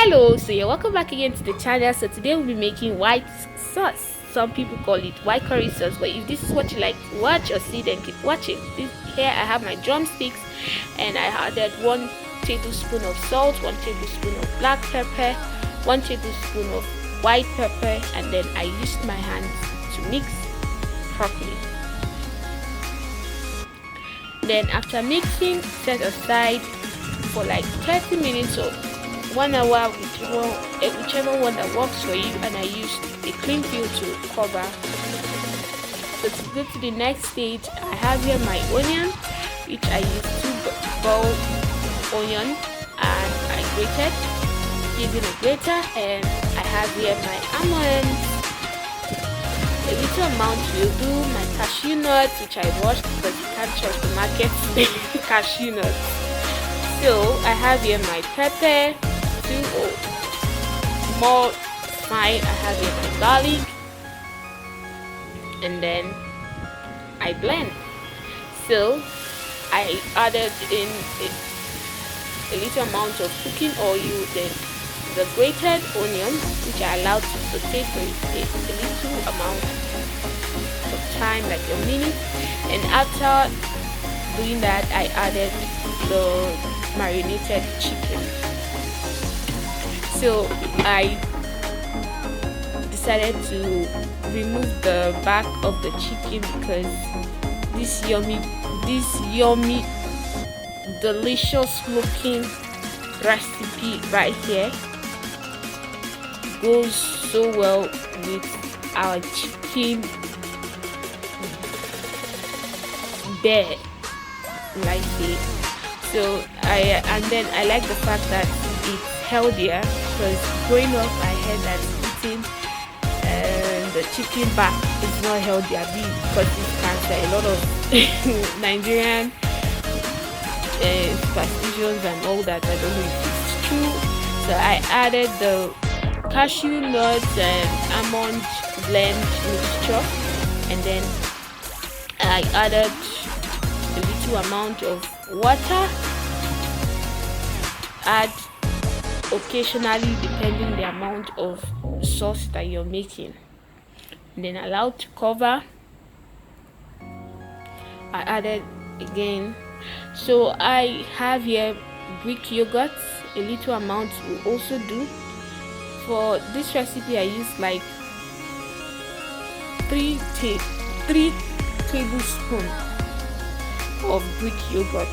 Hello, so you're welcome back again to the channel. So today we'll be making white sauce. Some people call it white curry sauce, but if this is what you like to watch or see, then keep watching. Here I have my drumsticks, and I added 1 tablespoon of salt, 1 tablespoon of black pepper, 1 tablespoon of white pepper, and then I used my hands to mix properly. Then after mixing, set aside for like 30 minutes or 1 hour, whichever one that works for you, and I used a cling film to cover. So to go to the next stage, I have here my onion, which I used 2 bowl onion, and I grated using a grater, and I have here my almond. A little amount will do. My cashew nuts, which I washed because you can't trust the market cashew nuts. So I have here my pepper, 2 or more fine. I have here my garlic, and then I blend. So I added in a little amount of cooking oil, then the grated onion, which I allowed to saute for a little amount of time, like a minute. And after doing that, I added the marinated chicken. So I decided to remove the back of the chicken because this yummy delicious looking recipe right here goes so well with our chicken bear, like it. So and then I like the fact that it's healthier, because growing up I heard that eating the chicken back is not healthy because it's cancer. A lot of Nigerian superstitions and all that. I don't know if it's true. So I added the cashew nuts and almond blend mixture, and then I added a little amount of water. Add occasionally depending the amount of sauce that you're making, and then allow to cover. I added again. So I have here Greek yogurt. A little amount will also do. For this recipe I use like 3 tablespoons of Greek yogurt,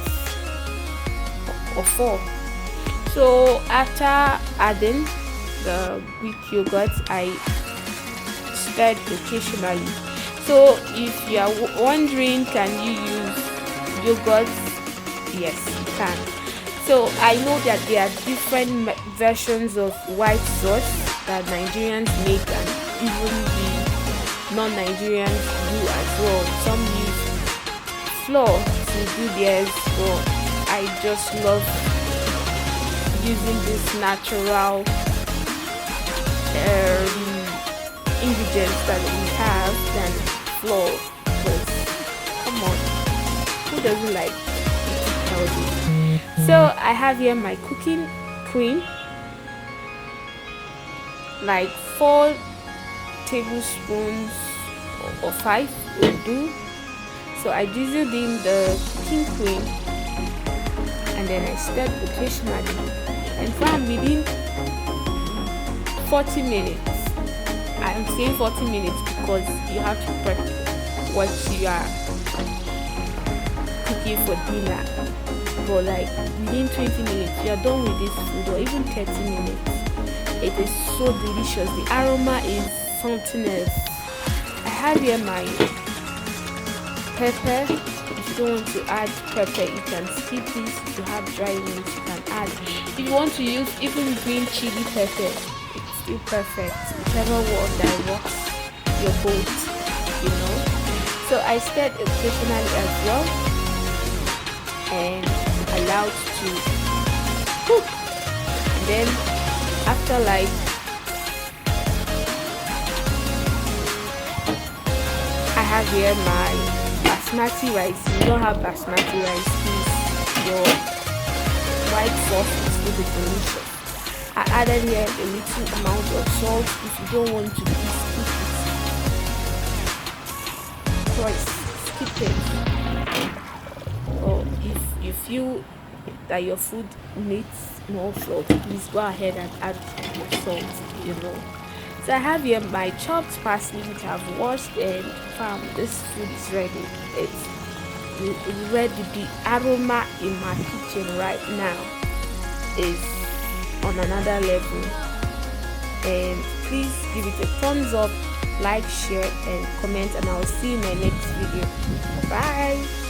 or 4. So after adding the Greek yogurt, I stirred occasionally. So if you are wondering, can you use yogurt? Yes, you can. So I know that there are different versions of white sauce that Nigerians make, and even the non-Nigerians do as well. Some use flour to do theirs, but I just love using this natural ingredients that we have than flour. Because come on, who doesn't like eating healthy? So I have here my cooking cream, like 4 tablespoons or 5 will do. So I drizzled in the cooking cream, and then I stirred occasionally, and from within 40 minutes. I'm saying 40 minutes because you have to prep what you are cooking for dinner. But like within 20 minutes, you are done with this food, or even 30 minutes. It is so delicious. The aroma is something else. I have here my pepper. If you don't want to add pepper, you can skip this. If you have dry ones, you can add. If you want to use even green chili pepper, it's still perfect. Whichever one that works your boat, you know. So I stirred occasionally as well, and allowed to cook. And then after like I have here my basmati rice. If you don't have basmati rice, please, your white sauce is really delicious. I added here a little amount of salt. If you don't want to skip it, or if you feel that your food needs more salt, please go ahead and add salt, you know. So I have here my chopped parsley, which I've washed, and this food is ready. It's ready. The aroma in my kitchen right now is on another level, and please give it a thumbs up, like, share and comment, and I'll see you in my next video. Bye.